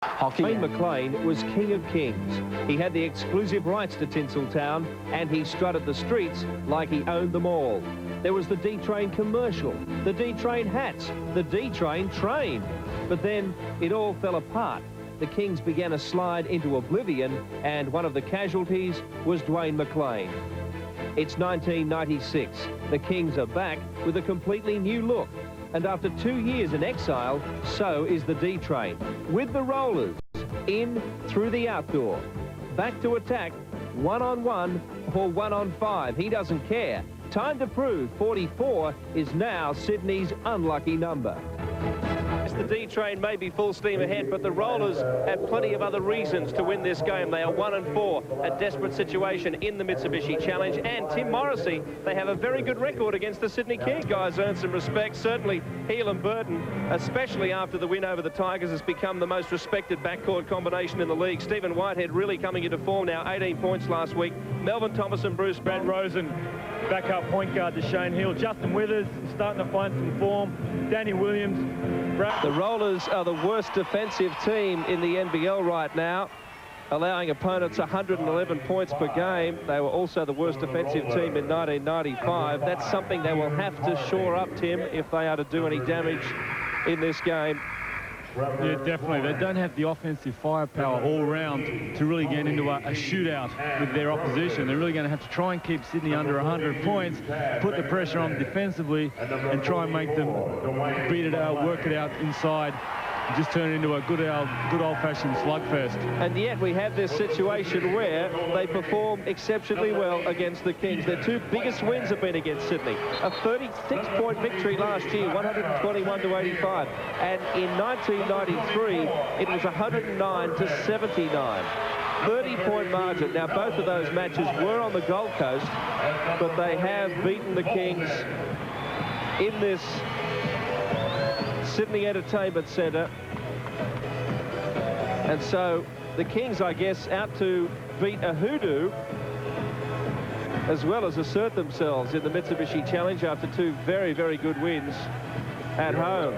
Hockey. McLain was king of kings. He had the exclusive rights to Tinseltown, and he strutted the streets like he owned them all. There was the D-Train commercial, the D-Train hats, the D-Train train. But then it all fell apart. The Kings began a slide into oblivion, and one of the casualties was Dwayne McLain. It's 1996. The Kings are back with a completely new look. And after 2 years in exile, so is the D-Train. With the Rollers, in through the outdoor. Back to attack, 1-on-1 or 1-on-5. He doesn't care. Time to prove 44 is now Sydney's unlucky number. The D-Train may be full steam ahead, but the Rollers have plenty of other reasons to win this game. They are 1-4, a desperate situation in the Mitsubishi Challenge. And Tim Morrissey, they have a very good record against the Sydney Kings. Guys earn some respect. Certainly, Heel and Burton, especially after the win over the Tigers, has become the most respected backcourt combination in the league. Stephen Whitehead really coming into form now, 18 points last week. Melvin Thomas and Bruce Brad Rosen, backup point guard to Shane Hill. Justin Withers starting to find some form. Danny Williams. The Rollers are the worst defensive team in the NBL right now, allowing opponents 111 points per game. They were also the worst defensive team in 1995. That's something they will have to shore up, Tim, if they are to do any damage in this game. Yeah, definitely. They don't have the offensive firepower all round to really get into a shootout with their opposition. They're really going to have to try and keep Sydney under 100 points, put the pressure on defensively, and try and make them beat it out, work it out inside, and just turn it into a good old-fashioned slugfest. And yet we have this situation where they perform exceptionally well against the Kings. Their two biggest wins have been against Sydney. A 36-point victory last year, 121-85. And in 1993, it was 109-79. 30-point margin. Now, both of those matches were on the Gold Coast, but they have beaten the Kings in this Sydney Entertainment Centre. And so the Kings, I guess, out to beat a hoodoo as well as assert themselves in the Mitsubishi Challenge after two very, very good wins at home.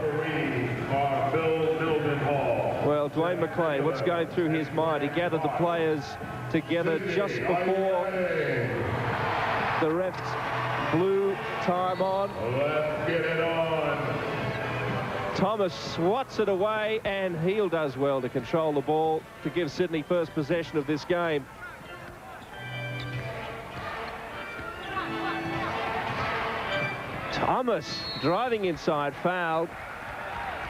Well, Dwayne McLain, what's going through his mind? He gathered the players together just before the refs blew time on. Let's get it on. Thomas swats it away, and Heel does well to control the ball to give Sydney first possession of this game. Thomas driving inside, fouled.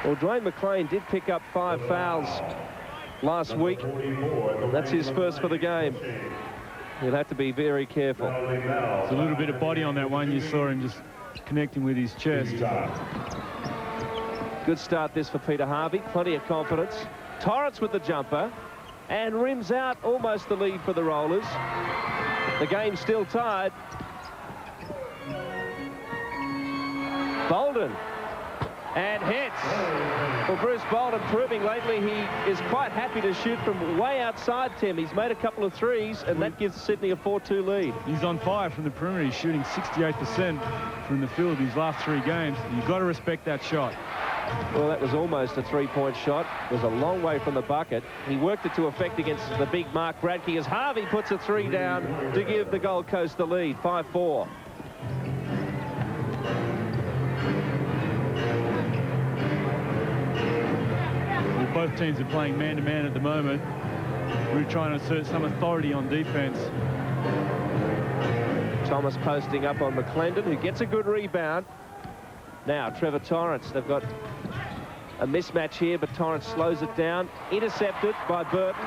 Well, Dwayne McLain did pick up 5 fouls last week. That's his first for the game. He'll have to be very careful. There's a little bit of body on that one. You saw him just connecting with his chest. Good start this for Peter Harvey. Plenty of confidence. Torrance with the jumper. And rims out almost the lead for the Rollers. The game's still tied. Bolden. And hits. Well, Bruce Bolden proving lately he is quite happy to shoot from way outside, Tim. He's made a couple of threes, and that gives Sydney a 4-2 lead. He's on fire from the perimeter. He's shooting 68% from the field these last 3 games. You've got to respect that shot. Well, that was almost a 3-point shot. It was a long way from the bucket. He worked it to effect against the big Mark Bradkey as Harvey puts a 3 down to give the Gold Coast the lead, 5-4. Both teams are playing man-to-man at the moment. We're trying to assert some authority on defense. Thomas posting up on McClendon, who gets a good rebound. Now, Trevor Torrance. They've got a mismatch here, but Torrance slows it down. Intercepted by Burton.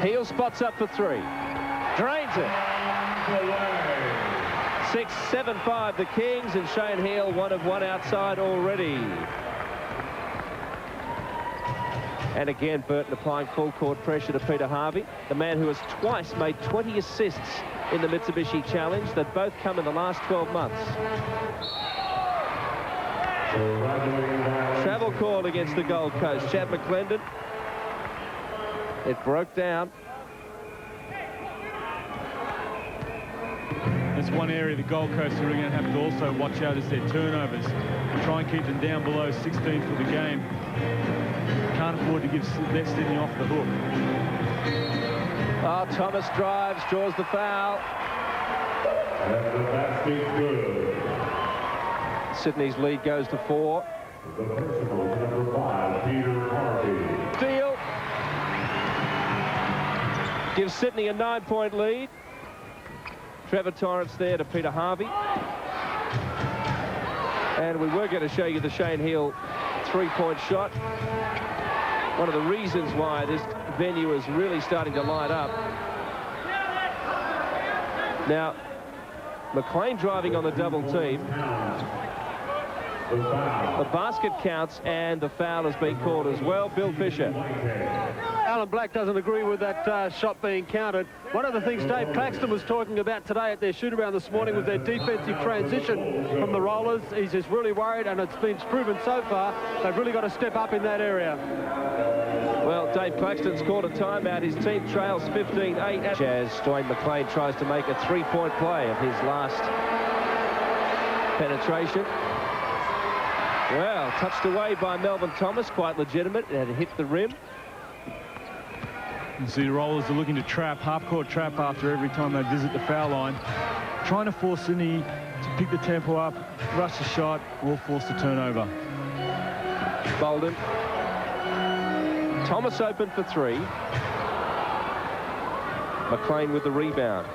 Heel spots up for 3. Drains it. 6-7-5 the Kings, and Shane Heel 1 of 1 outside already. And again, Burton applying full court pressure to Peter Harvey, the man who has twice made 20 assists in the Mitsubishi Challenge. That both come in the last 12 months. Travel call against the Gold Coast. Chad McClendon. It broke down. That's one area the Gold Coast are really going to have to also watch out is their turnovers. Try and keep them down below 16 for the game. sure to give Sydney off the hook. Oh, Thomas drives, draws the foul. And the basket good. Sydney's lead goes to 4. The personal number 5, Peter Harvey. Steal. Gives Sydney a 9-point lead. Trevor Torrance there to Peter Harvey. And we were going to show you the Shane Heal 3-point shot. One of the reasons why this venue is really starting to light up. Now, McLain driving on the double team. The basket counts and the foul has been called as well. Bill Fisher. Alan Black doesn't agree with that shot being counted. One of the things Dave Claxton was talking about today at their shoot-around this morning was their defensive transition from the Rollers. He's just really worried, and it's been proven so far they've really got to step up in that area. Well, Dave Claxton's called a timeout. His team trails 15-8. As Dwayne McLain tries to make a 3-point play of his last penetration. Well, touched away by Melvin Thomas, quite legitimate. It had hit the rim. You see the Rollers are looking to trap, half-court trap after every time they visit the foul line. Trying to force Sydney to pick the tempo up, rush the shot, or force the turnover. Bolden. Thomas open for 3. McLain with the rebound.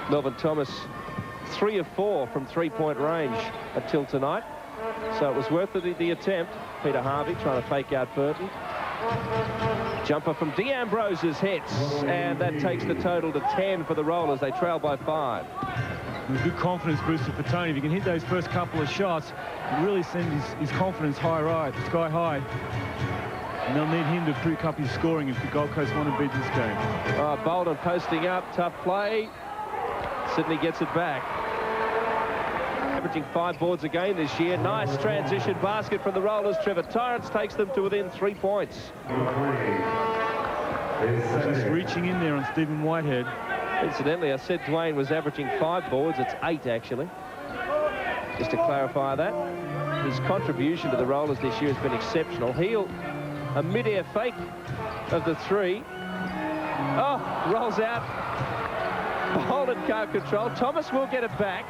Melvin Thomas 3 of 4 from 3-point range until tonight. So it was worth the attempt. Peter Harvey trying to fake out Burton. Jumper from D'Ambros's hits, and that takes the total to 10 for the Rollers. They trail by 5. A good confidence booster for Tony. If he can hit those first couple of shots, it really sends his confidence sky high. And they'll need him to pick up his scoring if the Gold Coast want to beat this game. Oh, Bolden posting up, tough play. Sydney gets it back. Averaging 5 boards a game this year. Nice transition basket from the Rollers. Trevor Torrance takes them to within 3 points. Just reaching in there on Stephen Whitehead. Incidentally, I said Dwayne was averaging 5 boards. It's 8, actually. Just to clarify that. His contribution to the Rollers this year has been exceptional. Heal, a mid-air fake of the 3. Oh, rolls out. Bolden can't control. Thomas will get it back.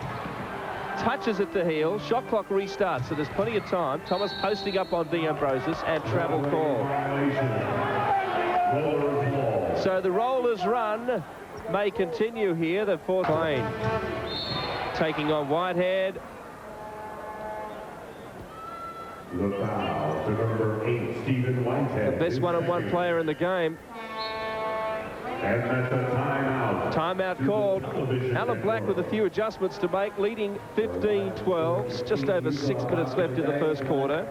Touches it to Heal. Shot clock restarts, so there's plenty of time. Thomas posting up on D'Ambros's and travel call. So the Rollers' run may continue here. The 4th lane taking on Whitehead. The foul to number 8, Stephen Whitehead. The best one-on-one player in the game. And that's a timeout. Timeout called. Alan Black with a few adjustments to make, leading 15-12. Just over 6 minutes left in the first quarter.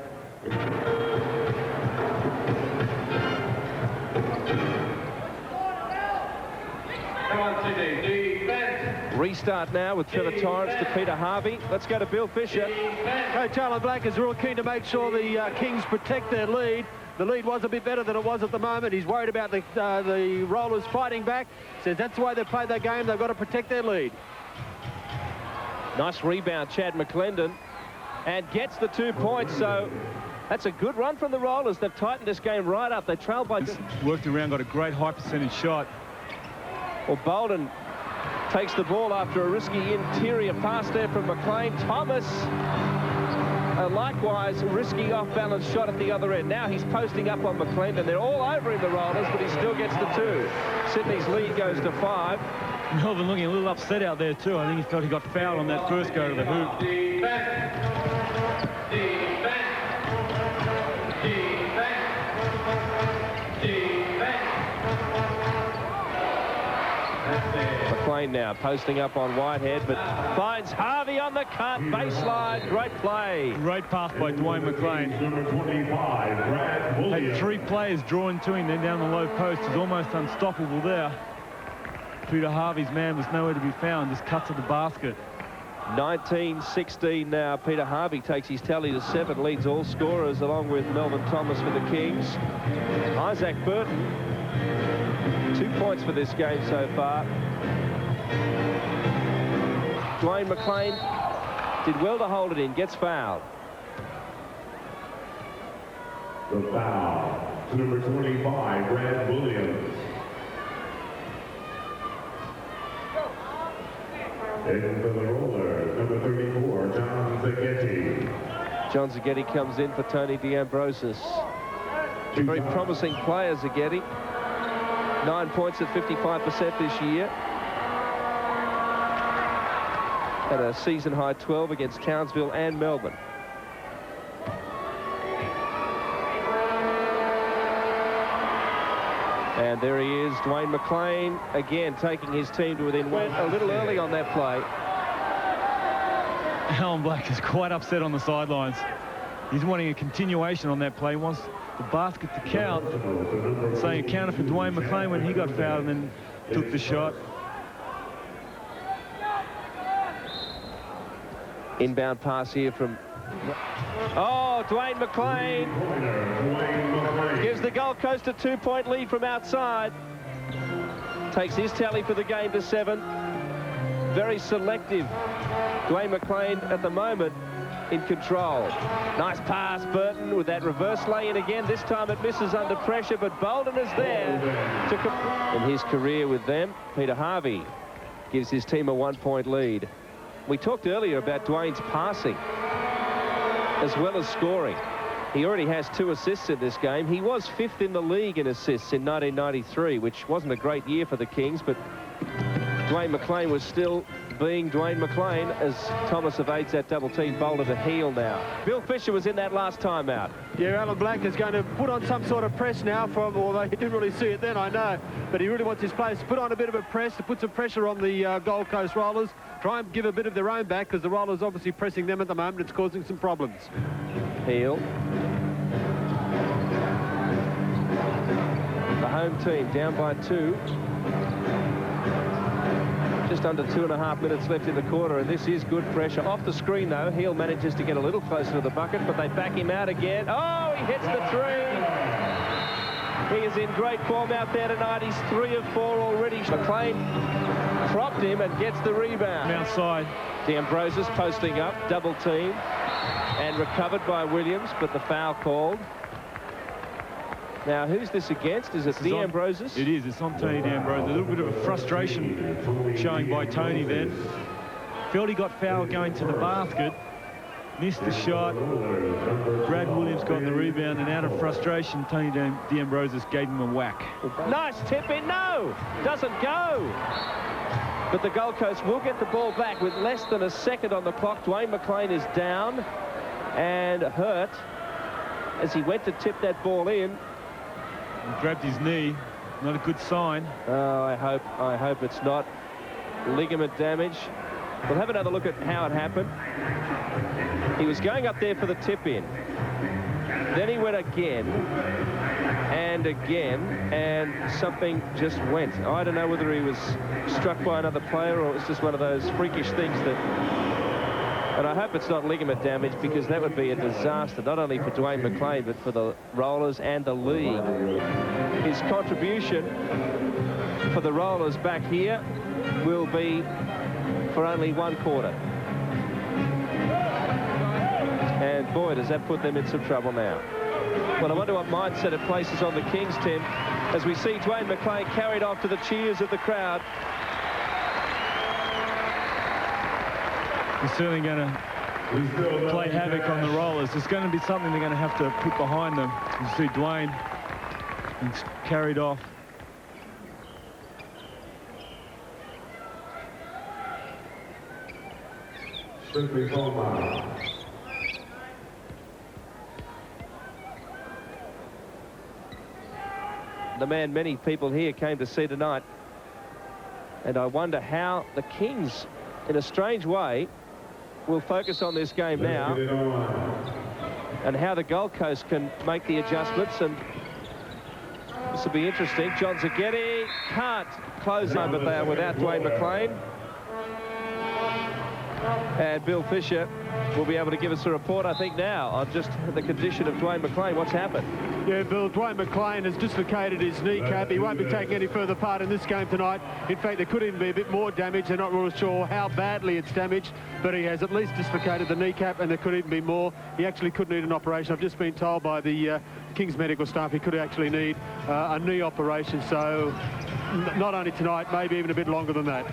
Come on, Sydney. Defense. Restart now with Trevor Torrance to Peter Harvey. Let's go to Bill Fisher. Coach Alan Black is real keen to make sure the Kings protect their lead. The lead was a bit better than it was at the moment. He's worried about the Rollers fighting back. Says that's the way they played their game. They've got to protect their lead. Nice rebound, Chad McClendon, and gets the 2 points. So that's a good run from the Rollers. They've tightened this game right up. They trail by... Worked around, got a great high percentage shot. Well, Bolden takes the ball after a risky interior pass there from McLain. Thomas, likewise, risky off-balance shot at the other end. Now he's posting up on McLain, and they're all over him, the Rollers, but he still gets the 2. Sydney's lead goes to 5. Melvin looking a little upset out there too. I think he felt he got fouled on that first go to the hoop. McLain now posting up on Whitehead, but finds Harvey on the cut. Baseline, great play. Great pass by Dwayne McLain. Number 25, Brad Williams. Had 3 players drawing to him, then down the low post. He's almost unstoppable there. Peter Harvey's man was nowhere to be found, just cut to the basket. 19-16 now. Peter Harvey takes his tally to 7, leads all scorers along with Melvin Thomas for the Kings. Isaac Burton, 2 points for this game so far. Dwayne McLain did well to hold it in, gets fouled. The foul to number 25, Brad Williams. And for the Rollers, number 34, John Zaghetti. John Zaghetti comes in for Tony D'Ambrosis. A very promising player, Zaghetti. 9 points at 55% this year. Had a season-high 12 against Townsville and Melbourne. And there he is, Dwayne McLain, again taking his team to within one. A little early on that play. Alan Black is quite upset on the sidelines. He's wanting a continuation on that play. He wants the basket to count, saying it counted for Dwayne McLain when he got fouled and then took the shot. Inbound pass here from... Oh, Dwayne McLain gives the Gold Coast a 2-point lead from outside. Takes his tally for the game to 7. Very selective. Dwayne McLain at the moment in control. Nice pass, Burton, with that reverse lay-in again. This time it misses under pressure, but Bolden is there. In his career with them, Peter Harvey gives his team a 1-point lead. We talked earlier about Dwayne's passing as well as scoring. He already has 2 assists in this game. He was 5th in the league in assists in 1993, which wasn't a great year for the Kings, but Dwayne McLain was still being Dwayne McLain as Thomas evades that double team. Boulder to heel now. Bill Fisher was in that last timeout. Yeah, Alan Black is going to put on some sort of press now from, although he didn't really see it then, I know, but he really wants his players to put on a bit of a press, to put some pressure on the Gold Coast Rollers, try and give a bit of their own back, because the Rollers obviously pressing them at the moment. It's causing some problems. Heel. The home team down by 2. Just under 2.5 minutes left in the quarter, and this is good pressure. Off the screen, though, Heel manages to get a little closer to the bucket, but they back him out again. Oh, he hits the 3. He is in great form out there tonight. He's 3 of 4 already. McLain propped him and gets the rebound. Outside. D'Ambrosis posting up, double team, and recovered by Williams, but the foul called. Now, who's this against? Is it D'Ambrosis? It is. It's on Tony D'Ambrosis. A little bit of a frustration showing by Tony then. Felt he got fouled going to the basket. Missed the shot. Brad Williams got the rebound, and out of frustration, Tony D'Ambrosis gave him a whack. Nice tip in. No! Doesn't go. But the Gold Coast will get the ball back with less than a second on the clock. Dwayne McLain is down and hurt as he went to tip that ball in. He grabbed his knee. Not a good sign. Oh, I hope it's not ligament damage. We'll have another look at how it happened. He was going up there for the tip-in. Then he went again and again, and something just went. I don't know whether he was struck by another player or it was just one of those freakish things that... And I hope it's not ligament damage, because that would be a disaster, not only for Dwayne McLain, but for the Rollers and the league. His contribution for the Rollers back here will be for only 1 quarter. And boy, does that put them in some trouble now. Well, I wonder what mindset it places on the Kings, Tim, as we see Dwayne McLain carried off to the cheers of the crowd. He's certainly going to play havoc on the Rollers. It's going to be something they're going to have to put behind them. You see Dwayne carried off. The man many people here came to see tonight. And I wonder how the Kings, in a strange way, will focus on this game now, and how the Gold Coast can make the adjustments, and this will be interesting. John Zaghetti can't close on, but they are without Dwayne McLain. And Bill Fisher will be able to give us a report, I think, now on just the condition of Dwayne McLain. What's happened? Yeah, Bill, Dwayne McLain has dislocated his kneecap. He won't be taking any further part in this game tonight. In fact, there could even be a bit more damage. They're not really sure how badly it's damaged, but he has at least dislocated the kneecap, and there could even be more. He actually could need an operation. I've just been told by the King's medical staff he could actually need a knee operation, so not only tonight, maybe even a bit longer than that.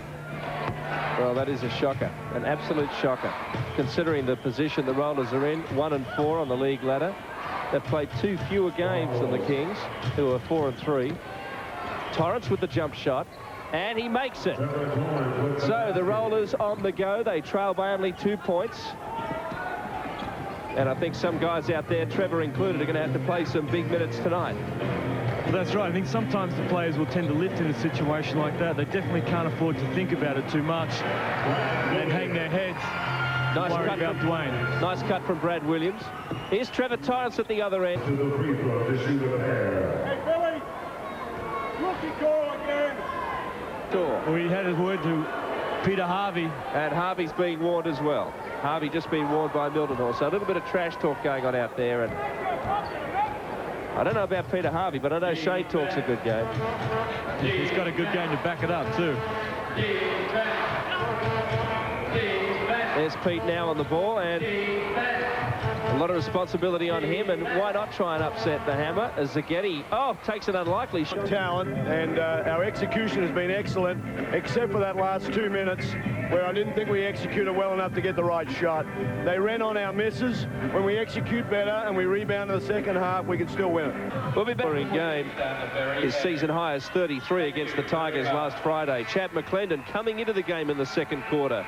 Well, that is a shocker, an absolute shocker, considering the position the Rollers are in, 1-4 on the league ladder. They've played 2 fewer games than the Kings, who are 4-3. Torrance with the jump shot, and he makes it. So the Rollers on the go. They trail by only 2 points. And I think some guys out there, Trevor included, are going to have to play some big minutes tonight. Well, that's right. I think sometimes the players will tend to lift in a situation like that. They definitely can't afford to think about it too much and hang their heads. Nice cut about from Dwayne. Nice cut from Brad Williams. Here's Trevor Torrance at the other end. To the free throw to shoot a pair. Hey, Billy! Rookie call again! Well, he had his word to Peter Harvey. And Harvey's being warned as well. Harvey just being warned by Mildenhall. So a little bit of trash talk going on out there. And I don't know about Peter Harvey, but I know Shane talks a good game. He's got a good game to back it up, too. There's Pete now on the ball, and a lot of responsibility on him, and why not try and upset the hammer as Zagetti, takes an unlikely shot. Talent, and our execution has been excellent, except for that last 2 minutes where I didn't think we executed well enough to get the right shot. They ran on our misses. When we execute better and we rebound in the second half, we can still win it. We'll be better in game. His season high is 33 against the Tigers last Friday. Chad McLain coming into the game in the second quarter.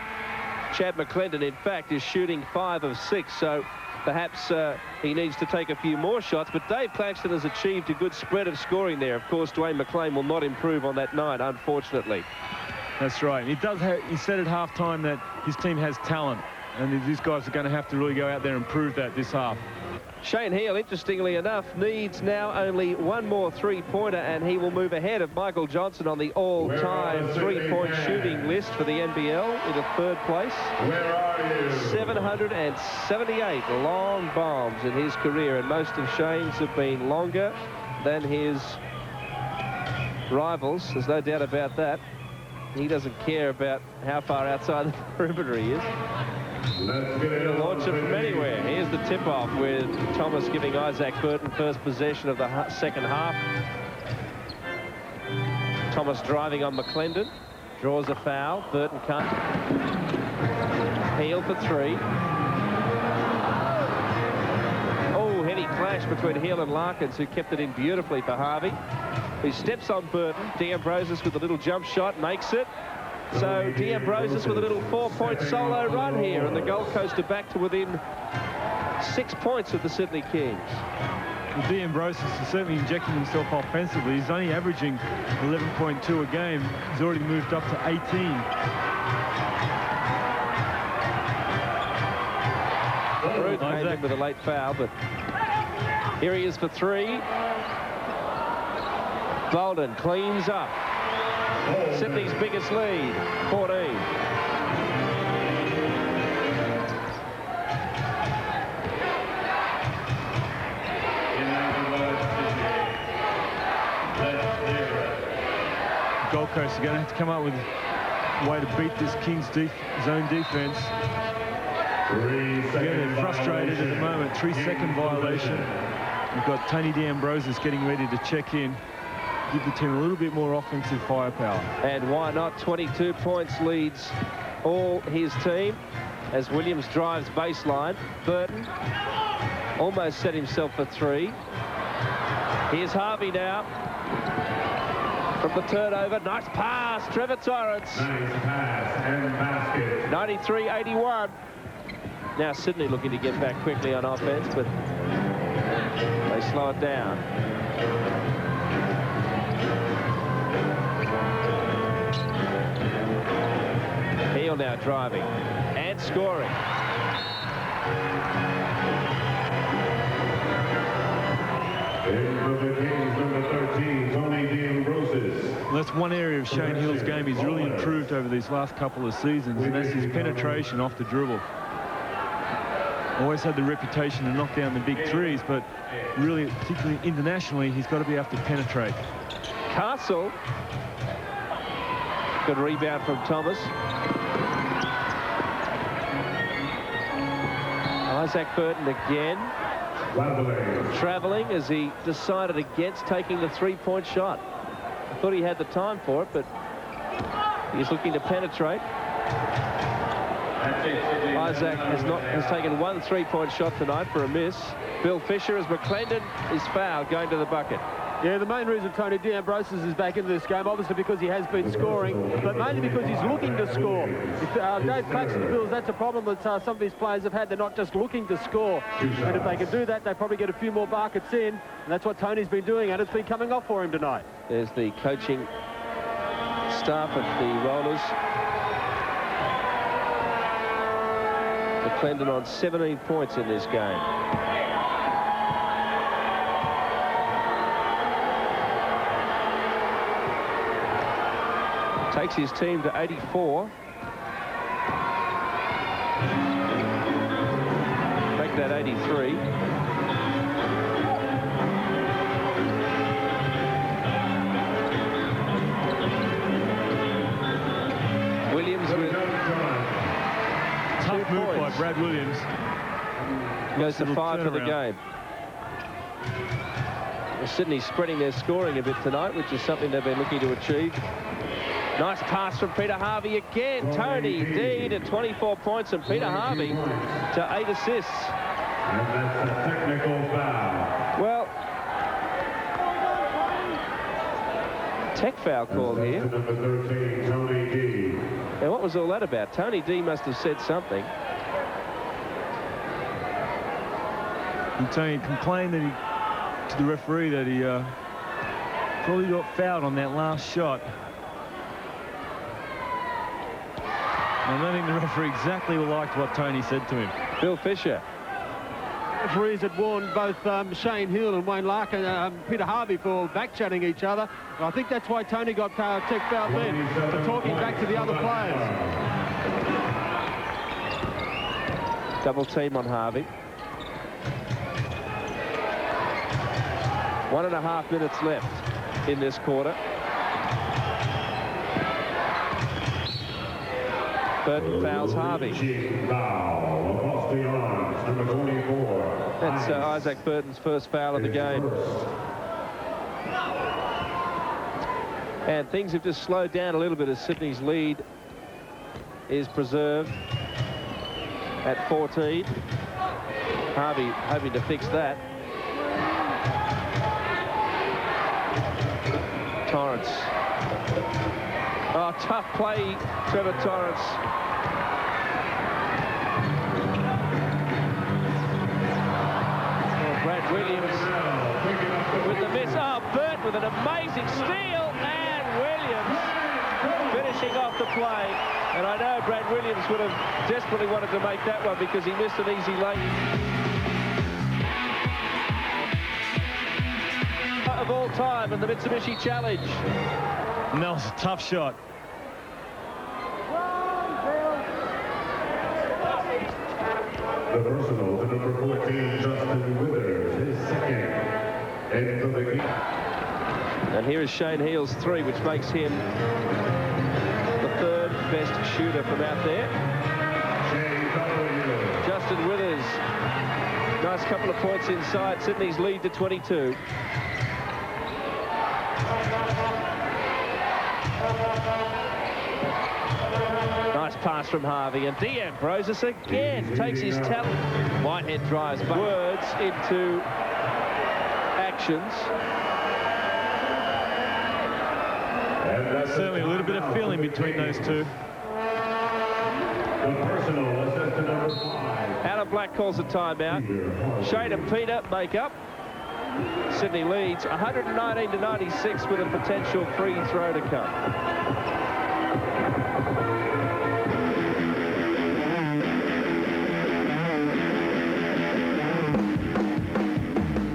Chad McLain, in fact, is shooting 5 of 6, so perhaps he needs to take a few more shots. But Dave Claxton has achieved a good spread of scoring there. Of course, Dwayne McLain will not improve on that night, unfortunately. That's right. He said at halftime that his team has talent, and these guys are going to have to really go out there and prove that this half. Shane Heal, interestingly enough, needs now only 1 more three-pointer, and he will move ahead of Michael Johnson on the all-time three-point shooting list for the NBL into 3rd place. 778 long bombs in his career, and most of Shane's have been longer than his rivals. There's no doubt about that. He doesn't care about how far outside the perimeter he is. He'll launch it from anywhere. Here's the tip-off with Thomas giving Isaac Burton first possession of the second half. Thomas driving on McClendon. Draws a foul. Burton can't. Heal for 3. Oh, heady clash between Heal and Larkins, who kept it in beautifully for Harvey. He steps on Burton. D'Ambrosius with a little jump shot, makes it. So D'Ambrosius with a little 4-point solo run here, and the Gold Coast are back to within 6 points of the Sydney Kings. Well, D'Ambrosius is certainly injecting himself offensively. He's only averaging 11.2 a game. He's already moved up to 18. Rude came in with a late foul, but here he is for 3. Bolden cleans up. Sydney's biggest lead, 14. Gold Coast are going to have to come up with a way to beat this Kings zone defense. They're frustrated at the moment. 3-second violation. We've got Tony D'Ambrosius getting ready to check in. Give the team a little bit more offensive firepower. And why not? 22 points leads all his team as Williams drives baseline. Burton almost set himself for 3. Here's Harvey now from the turnover. Nice pass, Trevor Torrance. Nice pass and basket. 93-81. Now Sydney looking to get back quickly on offense, but they slow it down. Heal now driving and scoring. In for the Kings, number 13, Tony D'Ambrosius. Well, that's one area of Shane Hill's game he's really improved over these last couple of seasons, and that's his penetration off the dribble. Always had the reputation to knock down the big threes, but really, particularly internationally, he's got to be able to penetrate. Castle. Good rebound from Thomas. Isaac Burton again. travelling as he decided against taking the three-point shot. I thought he had the time for it, but he's looking to penetrate. Isaac has taken one three-point shot tonight for a miss. Bill Fisher as McLain is fouled going to the bucket. Yeah, the main reason Tony D'Ambrosius is back into this game, obviously because he has been scoring, but mainly because he's looking to score. If Dave Claxton feels that's a problem that some of these players have had, they're not just looking to score. And if they can do that, they probably get a few more buckets in, and that's what Tony's been doing, and it's been coming off for him tonight. There's the coaching staff of the Rollers. McLain on 17 points in this game. Takes his team to 84. Make that 83. Williams with Tough move by Brad Williams. Goes to 5 for the game. Well, Sydney's spreading their scoring a bit tonight, which is something they've been looking to achieve. Nice pass from Peter Harvey again. Tony D to 24 points and Peter Harvey to 8 assists. And that's a technical foul. Well, tech foul called here. Number 13, Tony D. And what was all that about? Tony D must have said something. And Tony complained that to the referee that he probably got fouled on that last shot. I don't think the referee exactly liked what Tony said to him. Bill Fisher. Referees had warned both Shane Hill and Wayne Larkin, Peter Harvey for back-chatting each other. And I think that's why Tony got tech fouled then, for talking back to the other players. Double team on Harvey. 1.5 minutes left in this quarter. Burton fouls Harvey. Foul across the arms, number 24. That's Isaac Burton's first foul of the game. And things have just slowed down a little bit as Sydney's lead is preserved at 14. Harvey hoping to fix that. Torrance. Oh, tough play, Trevor Torrance. Oh, Brad Williams with the miss. Oh, Burt with an amazing steal, and Williams finishing off the play. And I know Brad Williams would have desperately wanted to make that one because he missed an easy lane. Of all time in the Mitsubishi Challenge. And that was a tough shot. The personal to number 14, Justin Withers, his second. And for the game. And here is Shane Heal's 3, which makes him the 3rd best shooter from out there. Justin Withers. Nice couple of points inside. Sydney's lead to 22. Nice pass from Harvey, and D'Ambrosius again takes his talent. Whitehead drives words into actions. Certainly a little bit of feeling between those two. The personal assistant number 5. Alan Black calls a timeout. Shane and Peter make up. Sydney leads 119-96 with a potential free throw to come.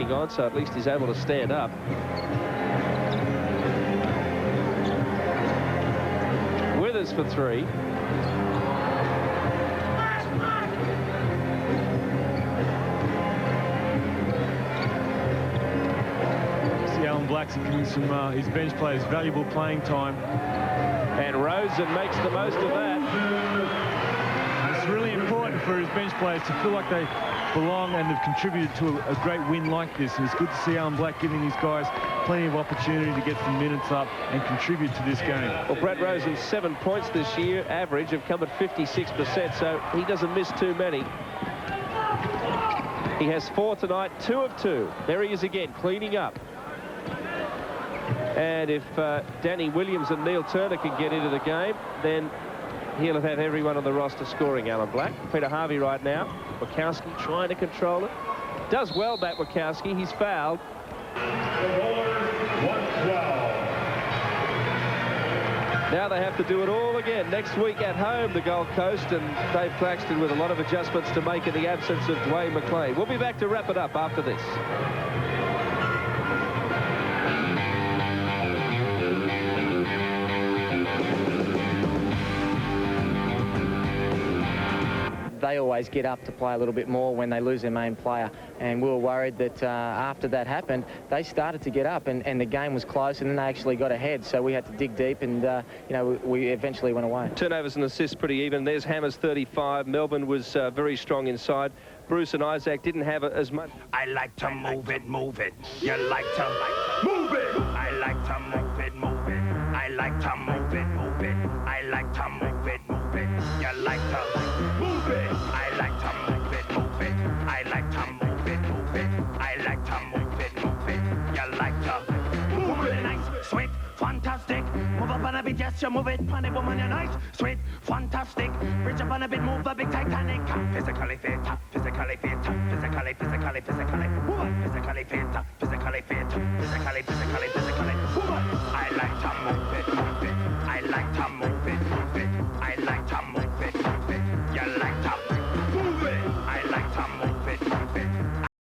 On, so at least he's able to stand up. Withers for 3. See Alan Black's giving some his bench players valuable playing time. And Rosen makes the most of that. It's really important for his bench players to feel like they belong and have contributed to a great win like this. And it's good to see Alan Black giving these guys plenty of opportunity to get some minutes up and contribute to this game. Well, Brad Rosen's 7 points this year, average, have come at 56%, so he doesn't miss too many. He has 4 tonight, 2 of 2. There he is again, cleaning up. And if Danny Williams and Neil Turner can get into the game, then he'll have everyone on the roster scoring, Alan Black. Peter Harvey right now. Wachowski trying to control it. Does well, Matt Wachowski. He's fouled. Now they have to do it all again next week at home, the Gold Coast, and Dave Claxton with a lot of adjustments to make in the absence of Dwayne McLain. We'll be back to wrap it up after this. They always get up to play a little bit more when they lose their main player, and we were worried that after that happened, they started to get up, and the game was close, and then they actually got ahead, so we had to dig deep, and you know, we eventually went away. Turnovers and assists pretty even. There's Hammers 35. Melbourne was very strong inside. Bruce and Isaac didn't have as much. I like to move it, move it. You like to move it. I like to move it, move it. I like to move it, move it. I like to move it, move it. You like to move it. I like to move it, move it. I like to move it, move it. I like to move it, move it. You like to move it. Nice, sweet, fantastic. Move up on a bit, yes, you move it. Funny woman, you're nice, sweet, fantastic. Bridge up on a bit, move a big Titanic. Physically fit, physically fit, physically, physically, physically. Woman, physically fit, physically fit, physically, physically, physically. Woman, I like to move